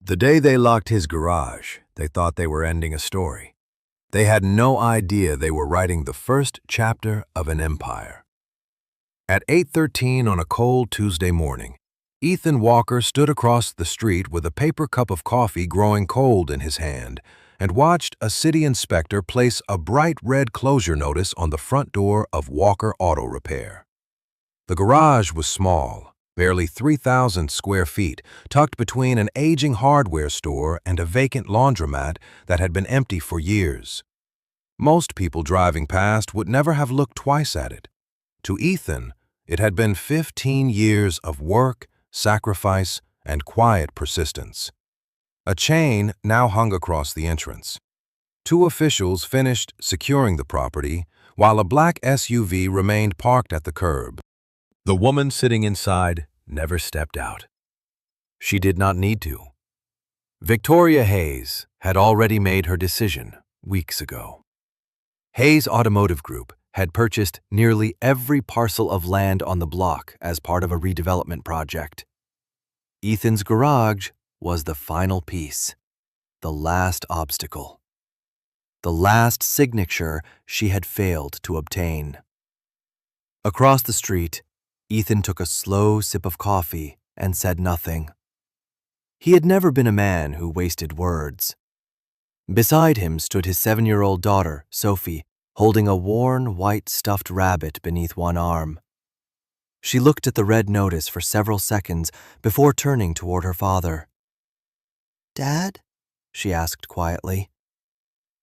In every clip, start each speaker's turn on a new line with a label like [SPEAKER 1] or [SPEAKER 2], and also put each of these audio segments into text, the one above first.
[SPEAKER 1] The day they locked his garage, they thought they were ending a story. They had no idea they were writing the first chapter of an empire. At 8:13 on a cold Tuesday morning, Ethan Walker stood across the street with a paper cup of coffee growing cold in his hand and watched a city inspector place a bright red closure notice on the front door of Walker Auto Repair. The garage was small, barely 3,000 square feet, tucked between an aging hardware store and a vacant laundromat that had been empty for years. Most people driving past would never have looked twice at it. To Ethan, it had been 15 years of work, sacrifice, and quiet persistence. A chain now hung across the entrance. Two officials finished securing the property, while a black SUV remained parked at the curb. The woman sitting inside never stepped out. She did not need to. Victoria Hayes had already made her decision weeks ago. Hayes Automotive Group had purchased nearly every parcel of land on the block as part of a redevelopment project. Ethan's garage was the final piece, the last obstacle, the last signature she had failed to obtain. Across the street, Ethan took a slow sip of coffee and said nothing. He had never been a man who wasted words. Beside him stood his 7-year-old daughter, Sophie, holding a worn white stuffed rabbit beneath one arm. She looked at the red notice for several seconds before turning toward her father. "Dad?" she asked quietly.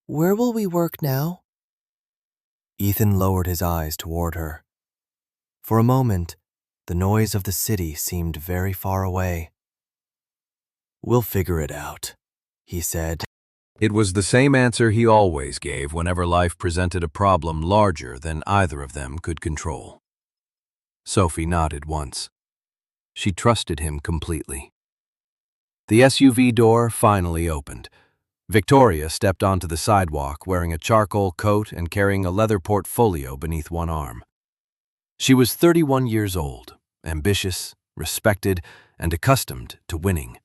[SPEAKER 1] "Where will we work now?" Ethan lowered his eyes toward her. For a moment, the noise of the city seemed very far away. "We'll figure it out," he said. It was the same answer he always gave whenever life presented a problem larger than either of them could control. Sophie nodded once. She trusted him completely. The SUV door finally opened. Victoria stepped onto the sidewalk wearing a charcoal coat and carrying a leather portfolio beneath one arm. She was 31 years old, ambitious, respected, and accustomed to winning.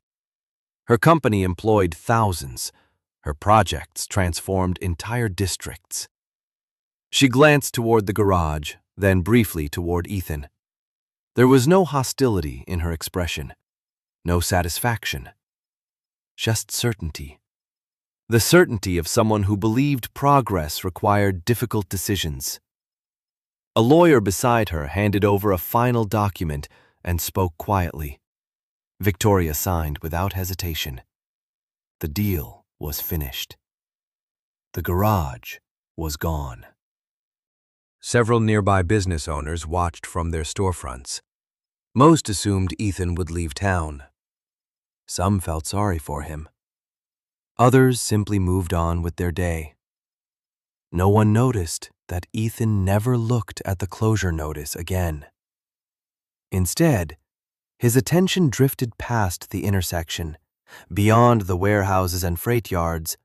[SPEAKER 1] Her company employed thousands. Her projects transformed entire districts. She glanced toward the garage, then briefly toward Ethan. There was no hostility in her expression, no satisfaction, just certainty. The certainty of someone who believed progress required difficult decisions. A lawyer beside her handed over a final document and spoke quietly. Victoria signed without hesitation. The deal was finished. The garage was gone. Several nearby business owners watched from their storefronts. Most assumed Ethan would leave town. Some felt sorry for him. Others simply moved on with their day. No one noticed that Ethan never looked at the closure notice again. Instead, his attention drifted past the intersection, beyond the warehouses and freight yards,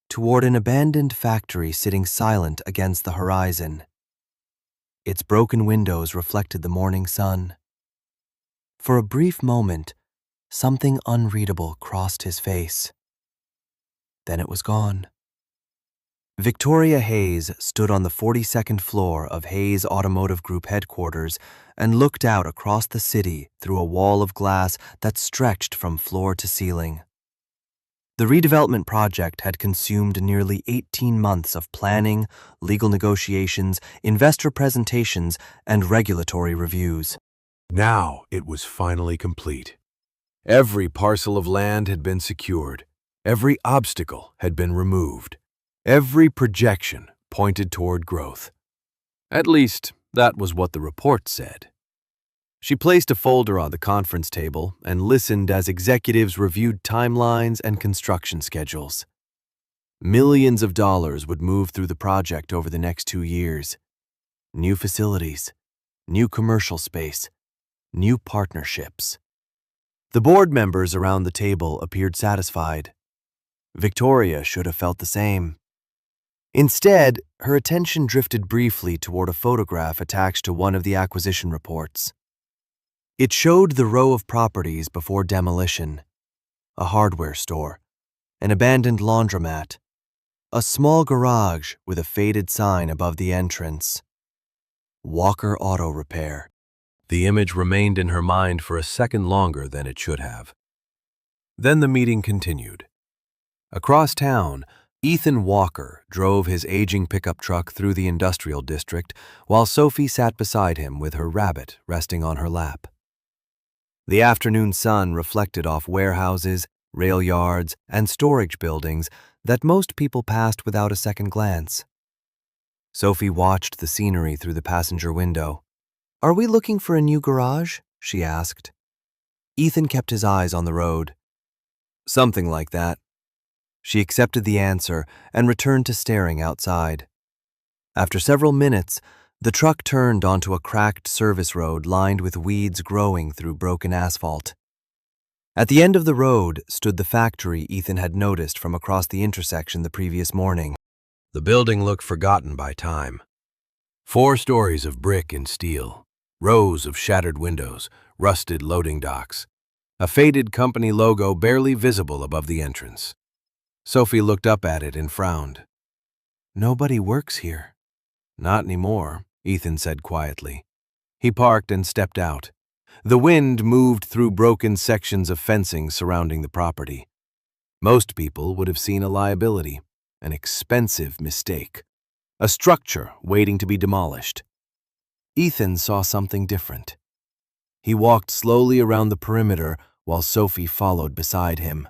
[SPEAKER 1] toward an abandoned factory sitting silent against the horizon. Its broken windows reflected the morning sun. For a brief moment, something unreadable crossed his face. Then it was gone. Victoria Hayes stood on the 42nd floor of Hayes Automotive Group headquarters and looked out across the city through a wall of glass that stretched from floor to ceiling. The redevelopment project had consumed nearly 18 months of planning, legal negotiations, investor presentations, and regulatory reviews. Now it was finally complete. Every parcel of land had been secured. Every obstacle had been removed. Every projection pointed toward growth. At least, that was what the report said. She placed a folder on the conference table and listened as executives reviewed timelines and construction schedules. Millions of dollars would move through the project over the next 2 years. New facilities, new commercial space, new partnerships. The board members around the table appeared satisfied. Victoria should have felt the same. Instead, her attention drifted briefly toward a photograph attached to one of the acquisition reports. It showed the row of properties before demolition,
[SPEAKER 2] a hardware store, an abandoned laundromat, a small garage with a faded sign above the entrance. Walker Auto Repair.
[SPEAKER 1] The image remained in her mind for a second longer than it should have. Then the meeting continued. Across town, Ethan Walker drove his aging pickup truck through the industrial district while Sophie sat beside him with her rabbit resting on her lap. The afternoon sun reflected off warehouses, rail yards, and storage buildings that most people passed without a second glance. Sophie watched the scenery through the passenger window. "Are we looking for a new garage?" she asked. Ethan kept his eyes on the road. "Something like that." She accepted the answer and returned to staring outside. After several minutes, the truck turned onto a cracked service road lined with weeds growing through broken asphalt. At the end of the road stood the factory Ethan had noticed from across the intersection the previous morning. The building looked forgotten by time. 4 stories of brick and steel, rows of shattered windows, rusted loading docks, a faded company logo barely visible above the entrance. Sophie looked up at it and frowned. "Nobody works here." "Not anymore," Ethan said quietly. He parked and stepped out. The wind moved through broken sections of fencing surrounding the property. Most people would have seen a liability, an expensive mistake, a structure waiting to be demolished. Ethan saw something different. He walked slowly around the perimeter while Sophie followed beside him.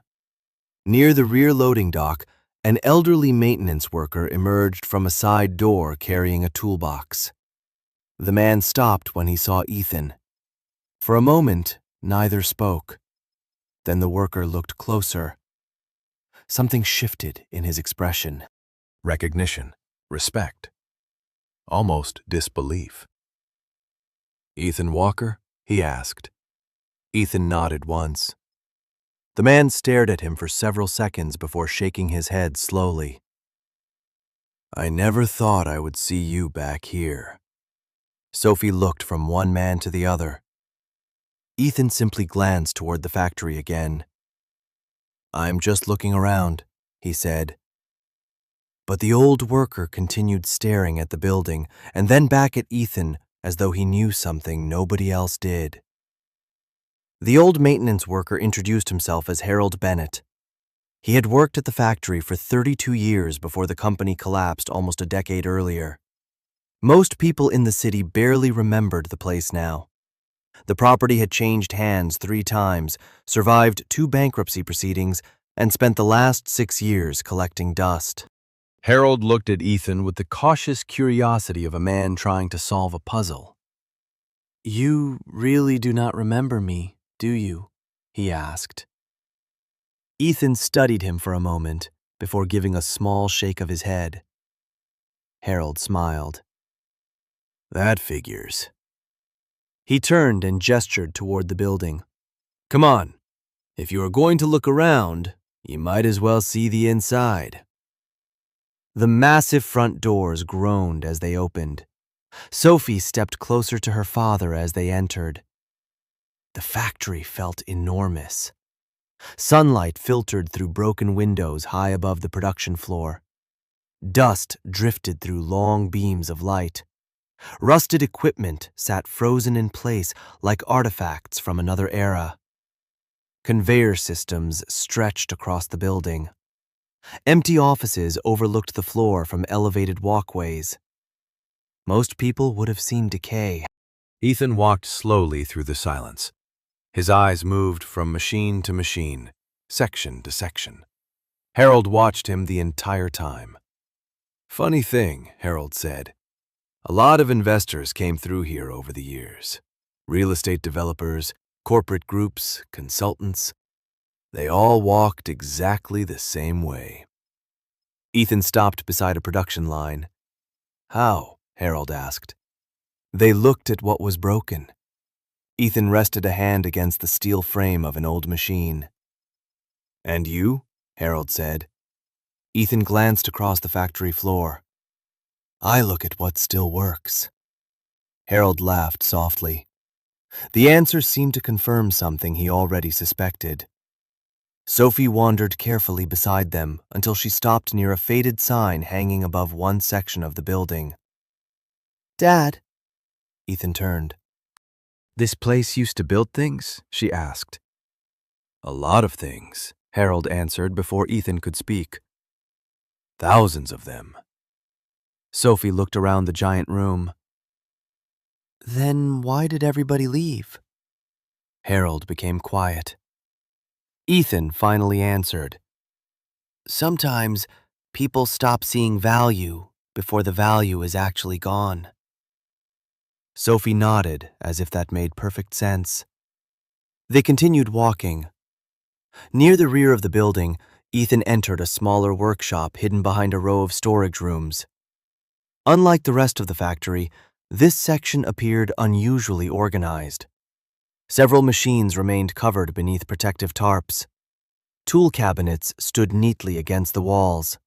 [SPEAKER 1] Near the rear loading dock, an elderly maintenance worker emerged from a side door carrying a toolbox. The man stopped when he saw Ethan. For a moment, neither spoke. Then the worker looked closer. Something shifted in his expression. Recognition, respect, almost disbelief. "Ethan Walker?" he asked. Ethan nodded once. The man stared at him for several seconds before shaking his head slowly. "I never thought I would see you back here." Sophie looked from one man to the other. Ethan simply glanced toward the factory again. "I'm just looking around," he said. But the old worker continued staring at the building and then back at Ethan as though he knew something nobody else did. The old maintenance worker introduced himself as Harold Bennett. He had worked at the factory for 32 years before the company collapsed almost a decade earlier. Most people in the city barely remembered the place now. The property had changed hands 3 times, survived 2 bankruptcy proceedings, and spent the last 6 years collecting dust. Harold looked at Ethan with the cautious curiosity of a man trying to solve a puzzle. "You really do not remember me, do you?" he asked. Ethan studied him for a moment before giving a small shake of his head. Harold smiled. "That figures." He turned and gestured toward the building. "Come on. If you are going to look around, you might as well see the inside." The massive front doors groaned as they opened. Sophie stepped closer to her father as they entered. The factory felt enormous. Sunlight filtered through broken windows high above the production floor. Dust drifted through long beams of light. Rusted equipment sat frozen in place like artifacts from another era. Conveyor systems stretched across the building. Empty offices overlooked the floor from elevated walkways. Most people would have seen decay. Ethan walked slowly through the silence. His eyes moved from machine to machine, section to section. Harold watched him the entire time. "Funny thing," Harold said. "A lot of investors came through here over the years. Real estate developers, corporate groups, consultants. They all walked exactly the same way." Ethan stopped beside a production line. "How?" Harold asked. "They looked at what was broken." Ethan rested a hand against the steel frame of an old machine. "And you?" Harold said. Ethan glanced across the factory floor. "I look at what still works." Harold laughed softly. The answer seemed to confirm something he already suspected.
[SPEAKER 2] Sophie wandered carefully beside them until she stopped near a faded sign hanging above one section of the building. "Dad," Ethan turned.
[SPEAKER 1] "This place used to build things?" she asked. "A lot of things," Harold answered before Ethan could speak. "Thousands of them." Sophie looked around the giant room.
[SPEAKER 2] "Then why did everybody leave?" Harold became quiet. Ethan finally answered. "Sometimes people stop seeing value before the value is actually gone." Sophie nodded as if that made perfect sense. They continued walking. Near the rear of the building, Ethan entered a smaller workshop hidden behind a row of storage rooms. Unlike the rest of the factory, this section appeared unusually organized. Several machines remained covered beneath protective tarps. Tool cabinets stood neatly against the walls.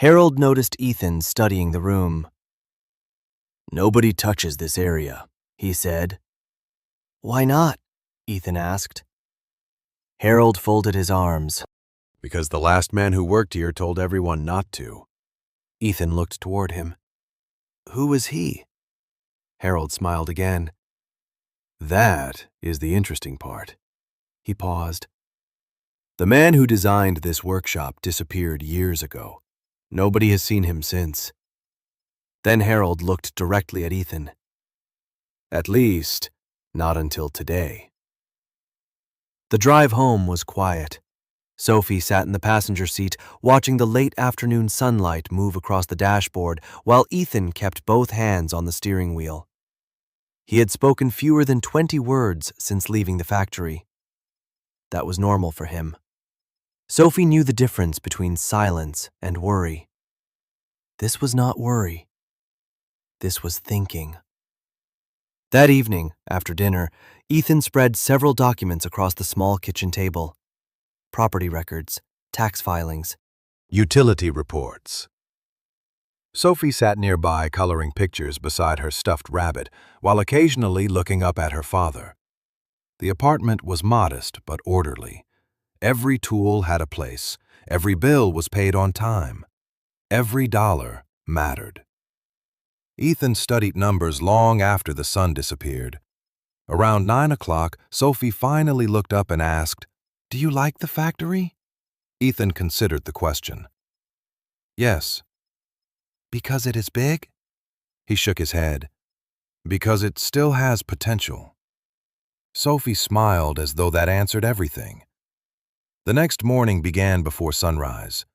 [SPEAKER 2] Harold noticed Ethan studying the room. "Nobody touches this area," he said. "Why not?" Ethan asked. Harold folded his arms.
[SPEAKER 1] "Because the last man who worked here told everyone not to."
[SPEAKER 2] Ethan looked toward him. "Who was he?" Harold smiled again.
[SPEAKER 1] "That is the interesting part."
[SPEAKER 2] He paused.
[SPEAKER 1] "The man who designed this workshop disappeared years ago. Nobody has seen him since."
[SPEAKER 2] Then Harold looked directly at Ethan.
[SPEAKER 1] "At least, not until today."
[SPEAKER 2] The drive home was quiet. Sophie sat in the passenger seat, watching the late afternoon sunlight move across the dashboard, while Ethan kept both hands on the steering wheel. He had spoken fewer than 20 words since leaving the factory. That was normal for him. Sophie knew the difference between silence and worry. This was not worry. This was thinking. That evening, after dinner, Ethan spread several documents across the small kitchen table. Property records, tax filings,
[SPEAKER 1] Utility reports. Sophie sat nearby coloring pictures beside her stuffed rabbit, while occasionally looking up at her father. The apartment was modest but orderly. Every tool had a place. Every bill was paid on time. Every dollar mattered. Ethan studied numbers long after the sun disappeared. Around 9 o'clock, Sophie finally looked up and asked, "Do you like the factory?" Ethan considered the question. "Yes." "Because it is big?" He shook his head. "Because it still has potential." Sophie smiled as though that answered everything. The next morning began before sunrise.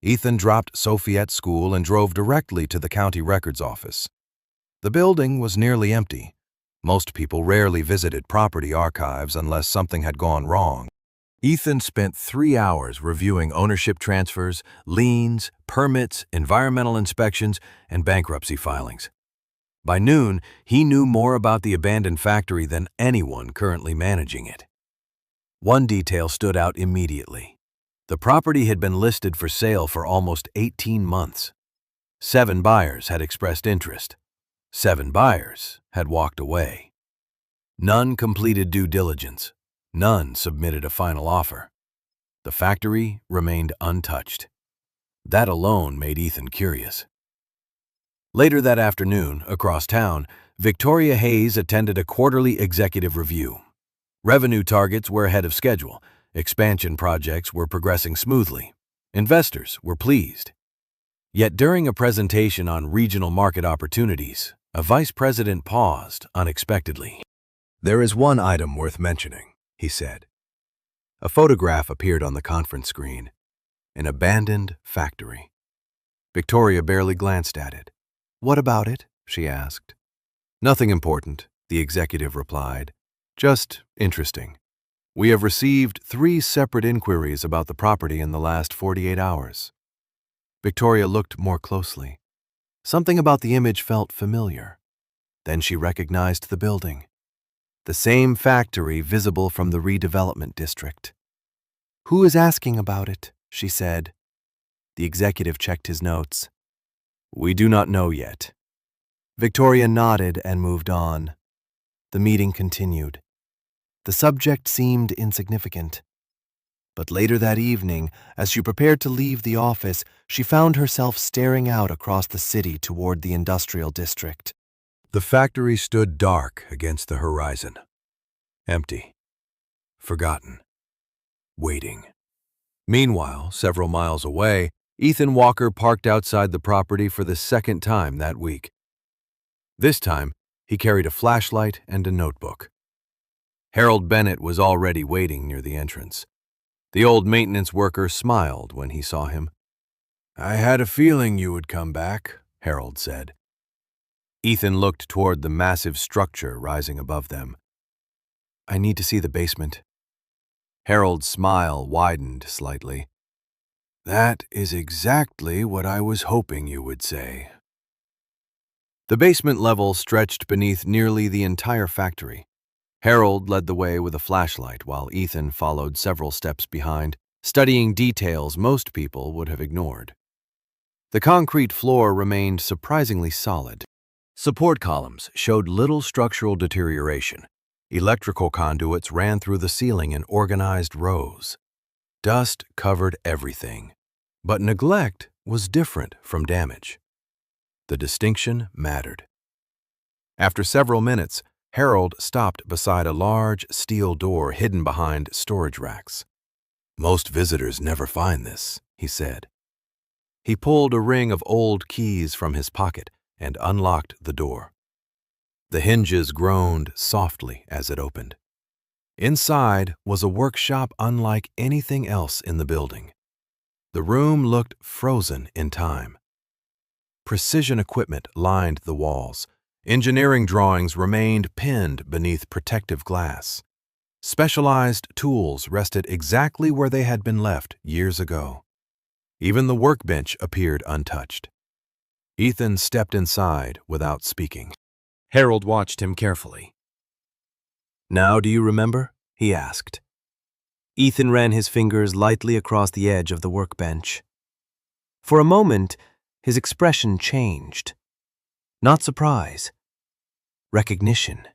[SPEAKER 1] Ethan dropped Sophie at school and drove directly to the county records office. The building was nearly empty. Most people rarely visited property archives unless something had gone wrong. Ethan spent 3 hours reviewing ownership transfers, liens, permits, environmental inspections, and bankruptcy filings. By noon, he knew more about the abandoned factory than anyone currently managing it. One detail stood out immediately. The property had been listed for sale for almost 18 months. 7 buyers had expressed interest. 7 buyers had walked away. None completed due diligence. None submitted a final offer. The factory remained untouched. That alone made Ethan curious. Later that afternoon, across town, Victoria Hayes attended a quarterly executive review. Revenue targets were ahead of schedule. Expansion projects were progressing smoothly. Investors were pleased. Yet during a presentation on regional market opportunities, a vice president paused unexpectedly. "There is one item worth mentioning," he said. A photograph appeared on the conference screen. An abandoned factory. Victoria barely glanced at it. "What about it?" she asked. "Nothing important," the executive replied. "Just interesting. We have received 3 separate inquiries about the property in the last 48 hours. Victoria looked more closely. Something about the image felt familiar. Then she recognized the building. The same factory visible from the redevelopment district. "Who is asking about it?" she said. The executive checked his notes. "We do not know yet." Victoria nodded and moved on. The meeting continued. The subject seemed insignificant.
[SPEAKER 2] But later that evening, as she prepared to leave the office, she found herself staring out across the city toward the industrial district.
[SPEAKER 1] The factory stood dark against the horizon, empty, forgotten, waiting. Meanwhile, several miles away, Ethan Walker parked outside the property for the second time that week. This time, he carried a flashlight and a notebook. Harold Bennett was already waiting near the entrance. The old maintenance worker smiled when he saw him. "I had a feeling you would come back," Harold said. Ethan looked toward the massive structure rising above them. "I need to see the basement." Harold's smile widened slightly. "That is exactly what I was hoping you would say." The basement level stretched beneath nearly the entire factory. Harold led the way with a flashlight while Ethan followed several steps behind, studying details most people would have ignored. The concrete floor remained surprisingly solid. Support columns showed little structural deterioration. Electrical conduits ran through the ceiling in organized rows. Dust covered everything, but neglect was different from damage. The distinction mattered. After several minutes, Harold stopped beside a large steel door hidden behind storage racks. "Most visitors never find this," he said. He pulled a ring of old keys from his pocket and unlocked the door. The hinges groaned softly as it opened. Inside was a workshop unlike anything else in the building. The room looked frozen in time. Precision equipment lined the walls. Engineering drawings remained pinned beneath protective glass. Specialized tools rested exactly where they had been left years ago. Even the workbench appeared untouched. Ethan stepped inside without speaking. Harold watched him carefully. "Now do you remember?" he asked. Ethan ran his fingers lightly across the edge of the workbench. For a moment, his expression changed. Not surprise. Recognition.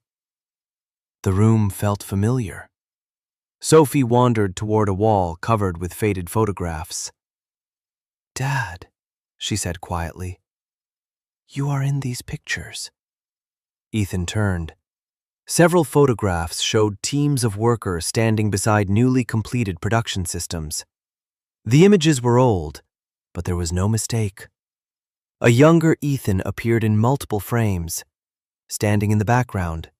[SPEAKER 1] The room felt familiar. Sophie wandered toward a wall covered with faded photographs. "Dad," she said quietly, "you are in these pictures." Ethan turned. Several photographs showed teams of workers standing beside newly completed production systems. The images were old, but there was no mistake. A younger Ethan appeared in multiple frames, standing in the background,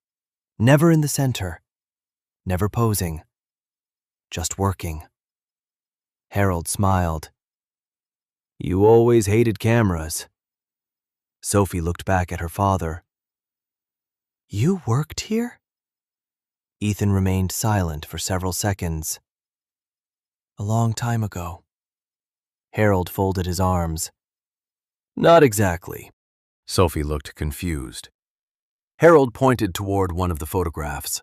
[SPEAKER 1] never in the center, never posing, just working. Harold smiled. "You always hated cameras." Sophie looked back at her father. "You worked here?" Ethan remained silent for several seconds. "A long time ago." Harold folded his arms. "Not exactly." Sophie looked confused. Harold pointed toward one of the photographs.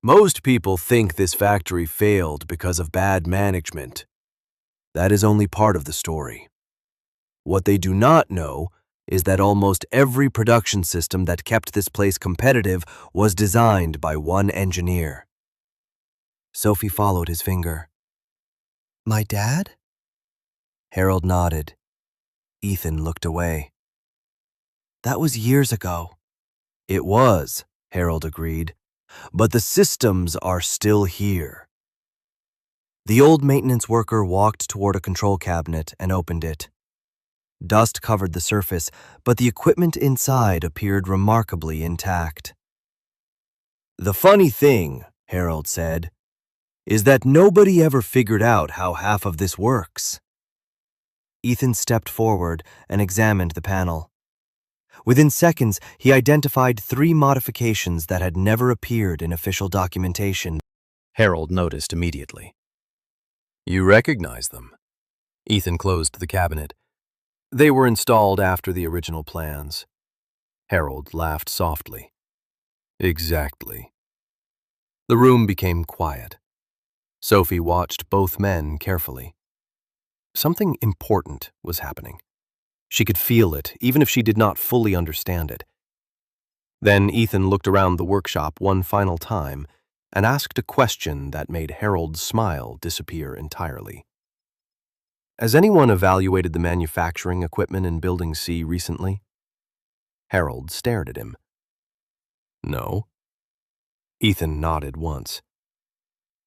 [SPEAKER 1] "Most people think this factory failed because of bad management. That is only part of the story. What they do not know is that almost every production system that kept this place competitive was designed by one engineer." Sophie followed his finger. "My dad?" Harold nodded. Ethan looked away. "That was years ago." "It was," Harold agreed, "but the systems are still here." The old maintenance worker walked toward a control cabinet and opened it. Dust covered the surface, but the equipment inside appeared remarkably intact. "The funny thing," Harold said, "is that nobody ever figured out how half of this works." Ethan stepped forward and examined the panel. Within seconds, he identified 3 modifications that had never appeared in official documentation. Harold noticed immediately. "You recognize them?" Ethan closed the cabinet. "They were installed after the original plans." Harold laughed softly. "Exactly." The room became quiet. Sophie watched both men carefully. Something important was happening. She could feel it, even if she did not fully understand it. Then Ethan looked around the workshop one final time,
[SPEAKER 2] and asked a question that made Harold's smile disappear entirely. Has anyone evaluated the manufacturing equipment in Building C recently? Harold stared at him. No. Ethan nodded once.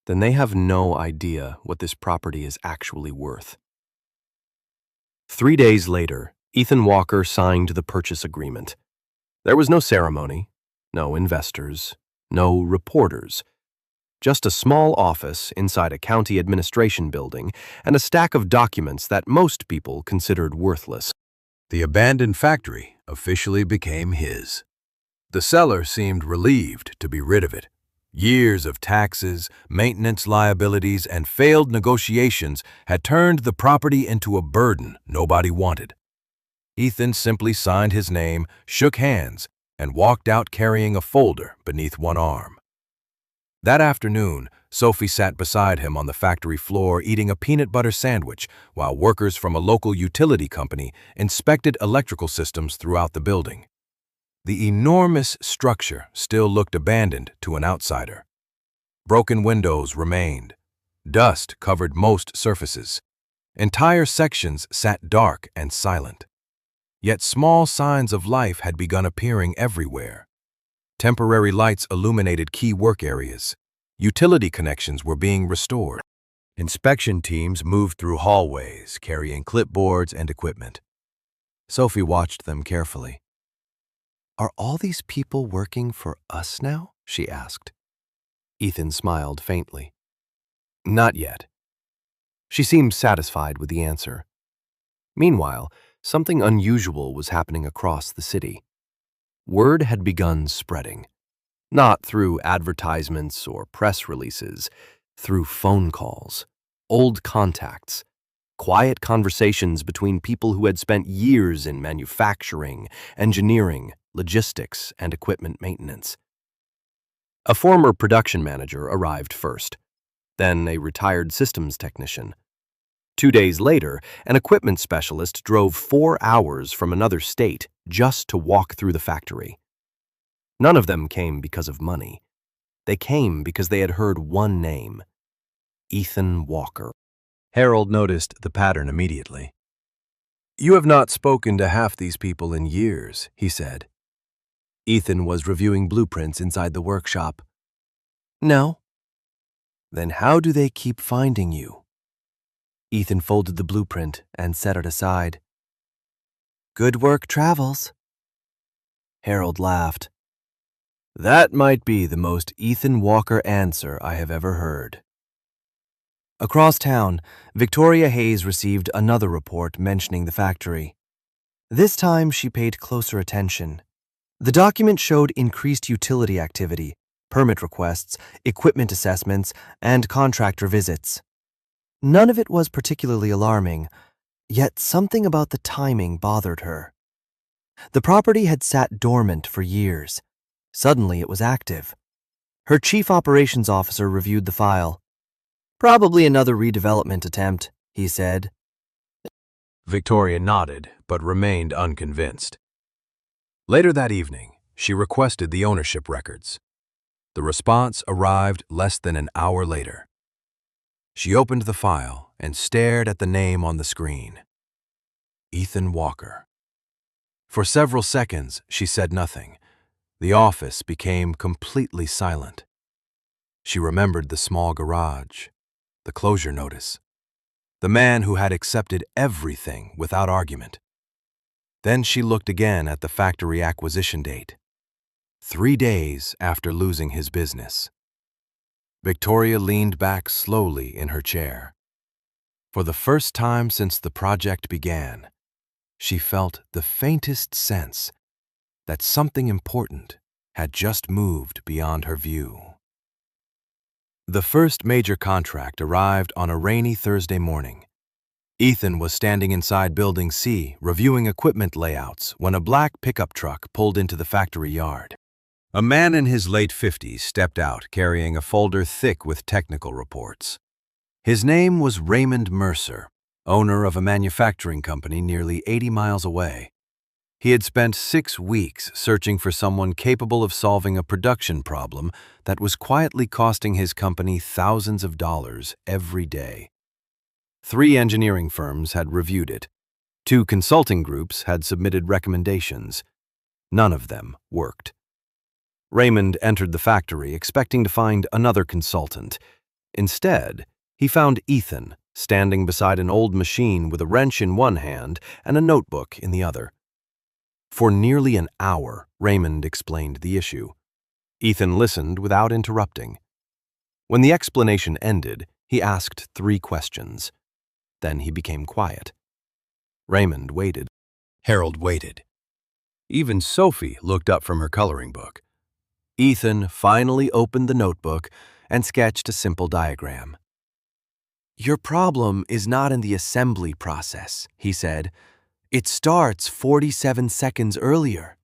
[SPEAKER 2] Then they have no idea what this property is actually worth. 3 days later, Ethan Walker signed the purchase agreement. There was no ceremony, no investors, no reporters. Just a small office inside a county administration building and a stack of documents that most people considered worthless.
[SPEAKER 1] The abandoned factory officially became his. The seller seemed relieved to be rid of it. Years of taxes, maintenance liabilities, and failed negotiations had turned the property into a burden nobody wanted. Ethan simply signed his name, shook hands, and walked out carrying a folder beneath one arm. That afternoon, Sophie sat beside him on the factory floor eating a peanut butter sandwich while workers from a local utility company inspected electrical systems throughout the building. The enormous structure still looked abandoned to an outsider. Broken windows remained. Dust covered most surfaces. Entire sections sat dark and silent. Yet small signs of life had begun appearing everywhere. Temporary lights illuminated key work areas. Utility connections were being restored. Inspection teams moved through hallways, carrying clipboards and equipment. Sophie watched them carefully.
[SPEAKER 2] Are all these people working for us now? She asked. Ethan smiled faintly. Not yet. She seemed satisfied with the answer. Meanwhile, something unusual was happening across the city. Word had begun spreading, not through advertisements or press releases, through phone calls, old contacts, quiet conversations between people who had spent years in manufacturing, engineering, logistics, and equipment maintenance. A former production manager arrived first, then a retired systems technician. 2 days later, an equipment specialist drove 4 hours from another state just to walk through the factory. None of them came because of money. They came because they had heard one name: Ethan Walker.
[SPEAKER 1] Harold noticed the pattern immediately. "You have not spoken to half these people in years," he said.
[SPEAKER 2] Ethan was reviewing blueprints inside the workshop. No. Then how do they keep finding you? Ethan folded the blueprint and set it aside. Good work travels. Harold laughed. That might be the most Ethan Walker answer I have ever heard. Across town, Victoria Hayes received another report mentioning the factory. This time she paid closer attention. The document showed increased utility activity, permit requests, equipment assessments, and contractor visits. None of it was particularly alarming, yet something about the timing bothered her. The property had sat dormant for years. Suddenly it was active. Her chief operations officer reviewed the file. Probably another redevelopment attempt, he said.
[SPEAKER 1] Victoria nodded, but remained unconvinced. Later that evening, she requested the ownership records. The response arrived less than an hour later. She opened the file and stared at the name on the screen. Ethan Walker. For several seconds, she said nothing. The office became completely silent. She remembered the small garage, the closure notice, the man who had accepted everything without argument. Then she looked again at the factory acquisition date, 3 days after losing his business. Victoria leaned back slowly in her chair. For the first time since the project began, she felt the faintest sense that something important had just moved beyond her view. The first major contract arrived on a rainy Thursday morning. Ethan was standing inside Building C, reviewing equipment layouts, when a black pickup truck pulled into the factory yard. A man in his late 50s stepped out carrying a folder thick with technical reports. His name was Raymond Mercer, owner of a manufacturing company nearly 80 miles away. He had spent 6 weeks searching for someone capable of solving a production problem that was quietly costing his company thousands of dollars every day. 3 engineering firms had reviewed it. 2 consulting groups had submitted recommendations. None of them worked. Raymond entered the factory expecting to find another consultant. Instead, he found Ethan standing beside an old machine with a wrench in one hand and a notebook in the other. For nearly an hour, Raymond explained the issue. Ethan listened without interrupting. When the explanation ended, he asked 3 questions. Then he became quiet. Raymond waited. Harold waited. Even Sophie looked up from her coloring book. Ethan finally opened the notebook and sketched a simple diagram. "Your problem is not in the assembly process," he said. "It starts 47 seconds earlier."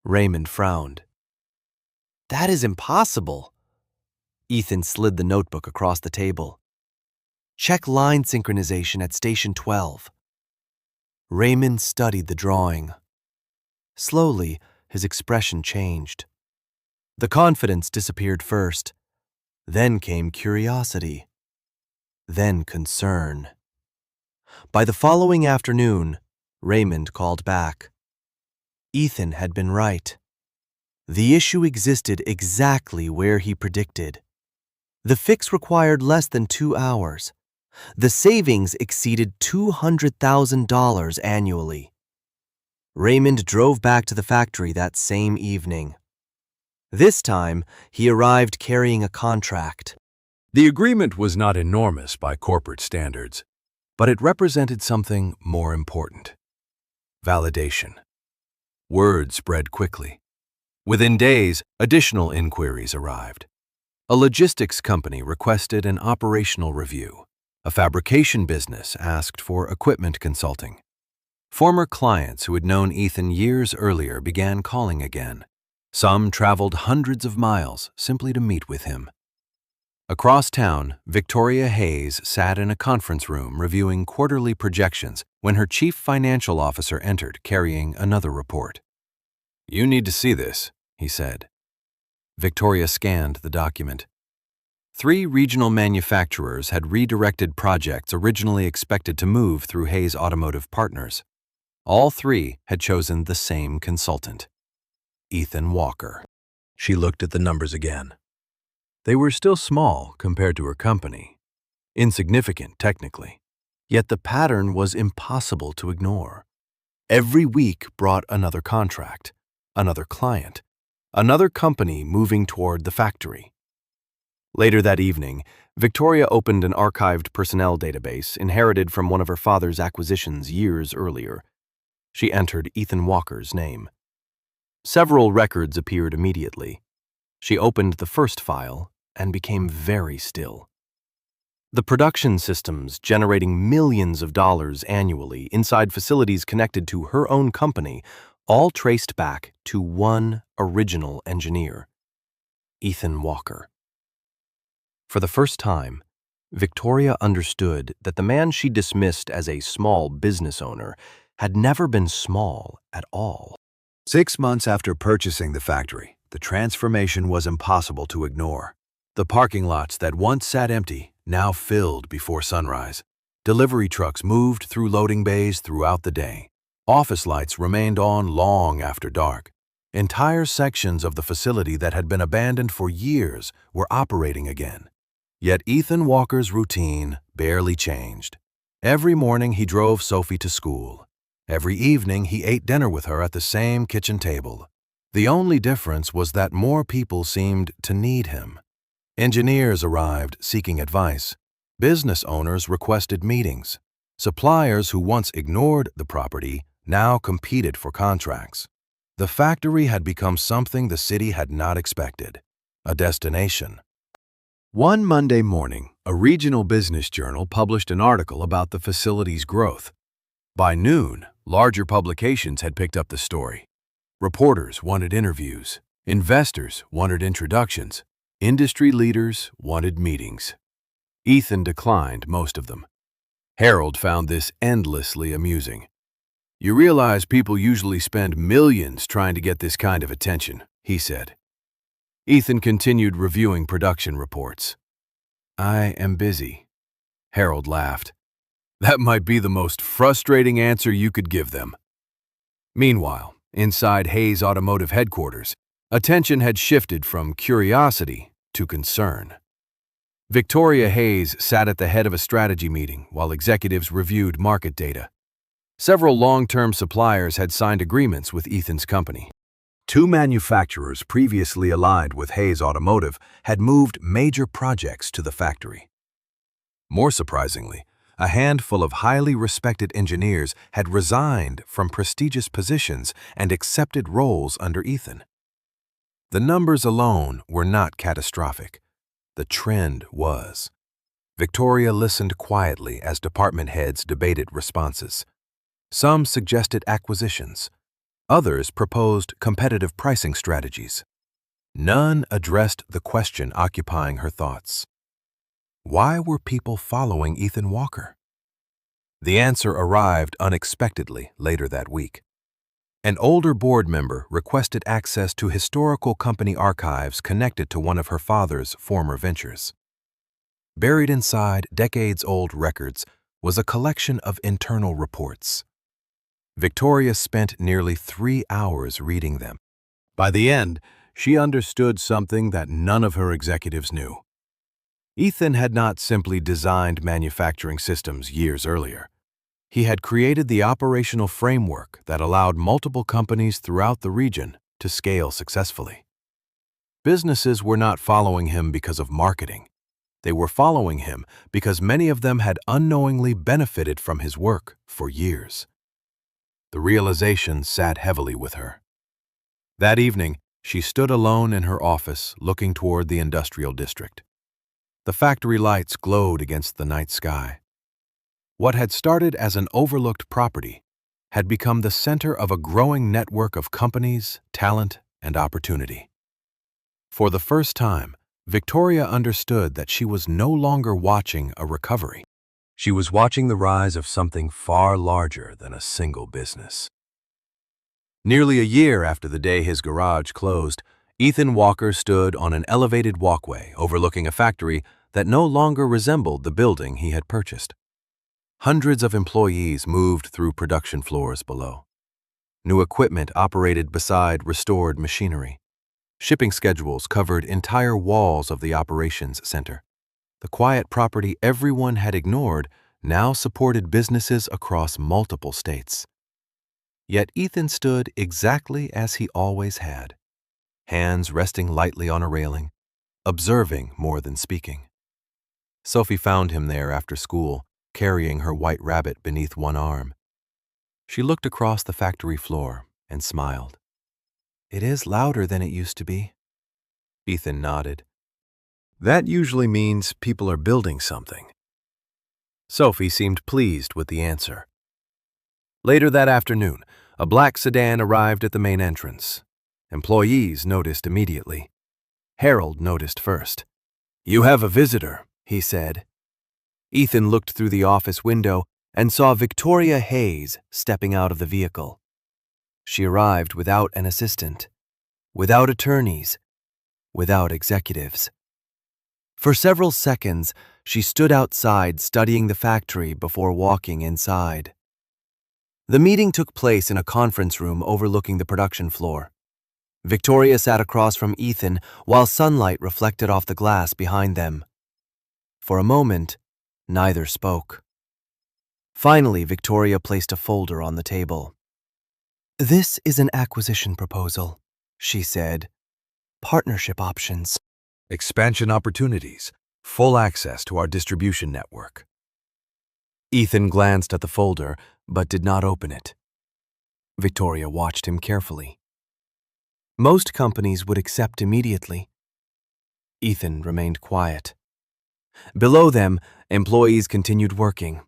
[SPEAKER 1] Raymond frowned. "That is impossible." Ethan slid the notebook across the table. "Check line synchronization at station 12. Raymond studied the drawing. Slowly, his expression changed. The confidence disappeared first. Then came curiosity. Then concern. By the following afternoon, Raymond called back. Ethan had been right. The issue existed exactly where he predicted. The fix required less than 2 hours. The savings exceeded $200,000 annually. Raymond drove back to the factory that same evening. This time, he arrived carrying a contract. The agreement was not enormous by corporate standards, but it represented something more important: validation. Word spread quickly. Within days, additional inquiries arrived. A logistics company requested an operational review. A fabrication business asked for equipment consulting. Former clients who had known Ethan years earlier began calling again. Some traveled hundreds of miles simply to meet with him. Across town, Victoria Hayes sat in a conference room reviewing quarterly projections when her chief financial officer entered carrying another report. "You need to see this," he said. Victoria scanned the document. 3 regional manufacturers had redirected projects originally expected to move through Hayes Automotive Partners. All 3 had chosen the same consultant: Ethan Walker. She looked at the numbers again. They were still small compared to her company, insignificant technically, yet the pattern was impossible to ignore. Every week brought another contract, another client, another company moving toward the factory. Later that evening, Victoria opened an archived personnel database inherited from one of her father's acquisitions years earlier. She entered Ethan Walker's name. Several records appeared immediately. She opened the first file and became very still. The production systems generating millions of dollars annually inside facilities connected to her own company all traced back to one original engineer: Ethan Walker. For the first time, Victoria understood that the man she dismissed as a small business owner had never been small at all. 6 months after purchasing the factory, the transformation was impossible to ignore. The parking lots that once sat empty now filled before sunrise. Delivery trucks moved through loading bays throughout the day. Office lights remained on long after dark. Entire sections of the facility that had been abandoned for years were operating again. Yet Ethan Walker's routine barely changed. Every morning he drove Sophie to school. Every evening he ate dinner with her at the same kitchen table. The only difference was that more people seemed to need him. Engineers arrived seeking advice. Business owners requested meetings. Suppliers who once ignored the property now competed for contracts. The factory had become something the city had not expected: a destination. One Monday morning, a regional business journal published an article about the facility's growth. By noon, larger publications had picked up the story. Reporters wanted interviews. Investors wanted introductions. Industry leaders wanted meetings. Ethan declined most of them. Harold found this endlessly amusing. You realize people usually spend millions trying to get this kind of attention, he said. Ethan continued reviewing production reports. I am busy. Harold laughed. That might be the most frustrating answer you could give them. Meanwhile, inside Hayes Automotive headquarters, attention had shifted from curiosity to concern. Victoria Hayes sat at the head of a strategy meeting while executives reviewed market data. Several long-term suppliers had signed agreements with Ethan's company. Two manufacturers previously allied with Hayes Automotive had moved major projects to the factory. More surprisingly, a handful of highly respected engineers had resigned from prestigious positions and accepted roles under Ethan. The numbers alone were not catastrophic. The trend was. Victoria listened quietly as department heads debated responses. Some suggested acquisitions. Others proposed competitive pricing strategies. None addressed the question occupying her thoughts. Why were people following Ethan Walker? The answer arrived unexpectedly later that week. An older board member requested access to historical company archives connected to one of her father's former ventures. Buried inside decades-old records was a collection of internal reports. Victoria spent nearly 3 hours reading them. By the end, she understood something that none of her executives knew. Ethan had not simply designed manufacturing systems years earlier. He had created the operational framework that allowed multiple companies throughout the region to scale successfully. Businesses were not following him because of marketing. They were following him because many of them had unknowingly benefited from his work for years. The realization sat heavily with her. That evening, she stood alone in her office looking toward the industrial district. The factory lights glowed against the night sky. What had started as an overlooked property had become the center of a growing network of companies, talent, and opportunity. For the first time, Victoria understood that she was no longer watching a recovery. She was watching the rise of something far larger than a single business. Nearly a year after the day his garage closed, Ethan Walker stood on an elevated walkway overlooking a factory that no longer resembled the building he had purchased. Hundreds of employees moved through production floors below. New equipment operated beside restored machinery. Shipping schedules covered entire walls of the operations center. The quiet property everyone had ignored now supported businesses across multiple states. Yet Ethan stood exactly as he always had, hands resting lightly on a railing, observing more than speaking. Sophie found him there after school, carrying her white rabbit beneath one arm. She looked across the factory floor and smiled. It is louder than it used to be. Ethan nodded. That usually means people are building something. Sophie seemed pleased with the answer. Later that afternoon, a black sedan arrived at the main entrance. Employees noticed immediately. Harold noticed first. You have a visitor, he said. Ethan looked through the office window and saw Victoria Hayes stepping out of the vehicle. She arrived without an assistant, without attorneys, without executives. For several seconds, she stood outside studying the factory before walking inside. The meeting took place in a conference room overlooking the production floor. Victoria sat across from Ethan while sunlight reflected off the glass behind them. For a moment, neither spoke. Finally, Victoria placed a folder on the table. This is an acquisition proposal, she said. Partnership options. Expansion opportunities. Full access to our distribution network. Ethan glanced at the folder, but did not open it. Victoria watched him carefully. Most companies would accept immediately. Ethan remained quiet. Below them, employees continued working.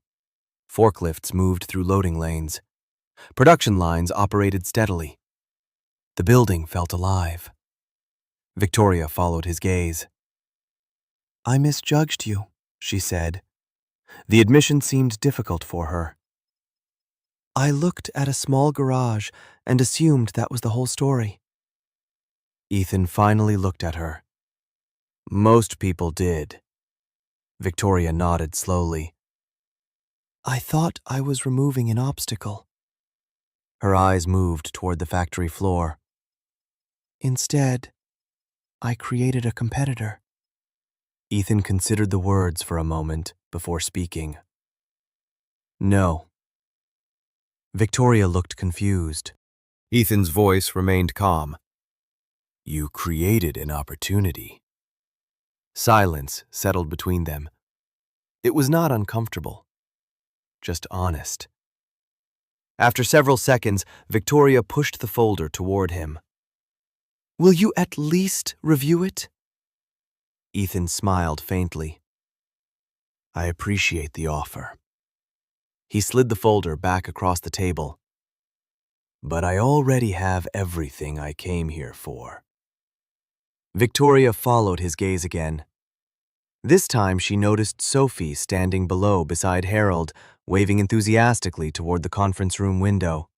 [SPEAKER 1] Forklifts moved through loading lanes. Production lines operated steadily. The building felt alive. Victoria followed his gaze. I misjudged you, she said. The admission seemed difficult for her.
[SPEAKER 2] I looked at a small garage and assumed that was the whole story. Ethan finally looked at her. Most people did. Victoria nodded slowly. I thought I was removing an obstacle. Her eyes moved toward the factory floor. Instead, I created a competitor. Ethan considered the words for a moment before speaking. No. Victoria looked confused. Ethan's voice remained calm. You created an opportunity. Silence settled between them. It was not uncomfortable, just honest. After several seconds, Victoria pushed the folder toward him. Will you at least review it? Ethan smiled faintly. I appreciate the offer. He slid the folder back across the table. But I already have everything I came here for. Victoria followed his gaze again. This time she noticed Sophie standing below beside Harold, waving enthusiastically toward the conference room window.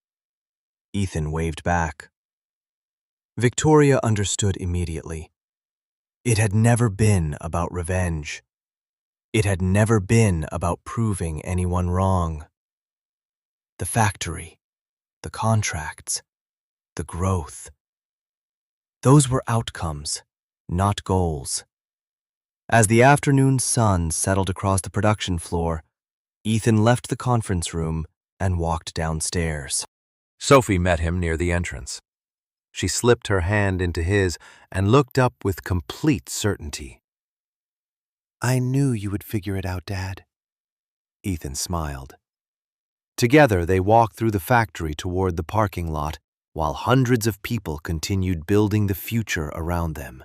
[SPEAKER 2] Ethan waved back. Victoria understood immediately. It had never been about revenge. It had never been about proving anyone wrong. The factory, the contracts, the growth. Those were outcomes, not goals. As the afternoon sun settled across the production floor, Ethan left the conference room and walked downstairs.
[SPEAKER 1] Sophie met him near the entrance. She slipped her hand into his and looked up with complete certainty.
[SPEAKER 2] I knew you would figure it out, Dad.
[SPEAKER 1] Ethan smiled. Together they walked through the factory toward the parking lot, while hundreds of people continued building the future around them.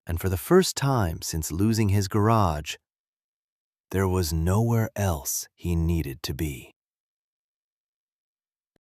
[SPEAKER 1] And for the first time since losing his garage, there was nowhere else he needed to be.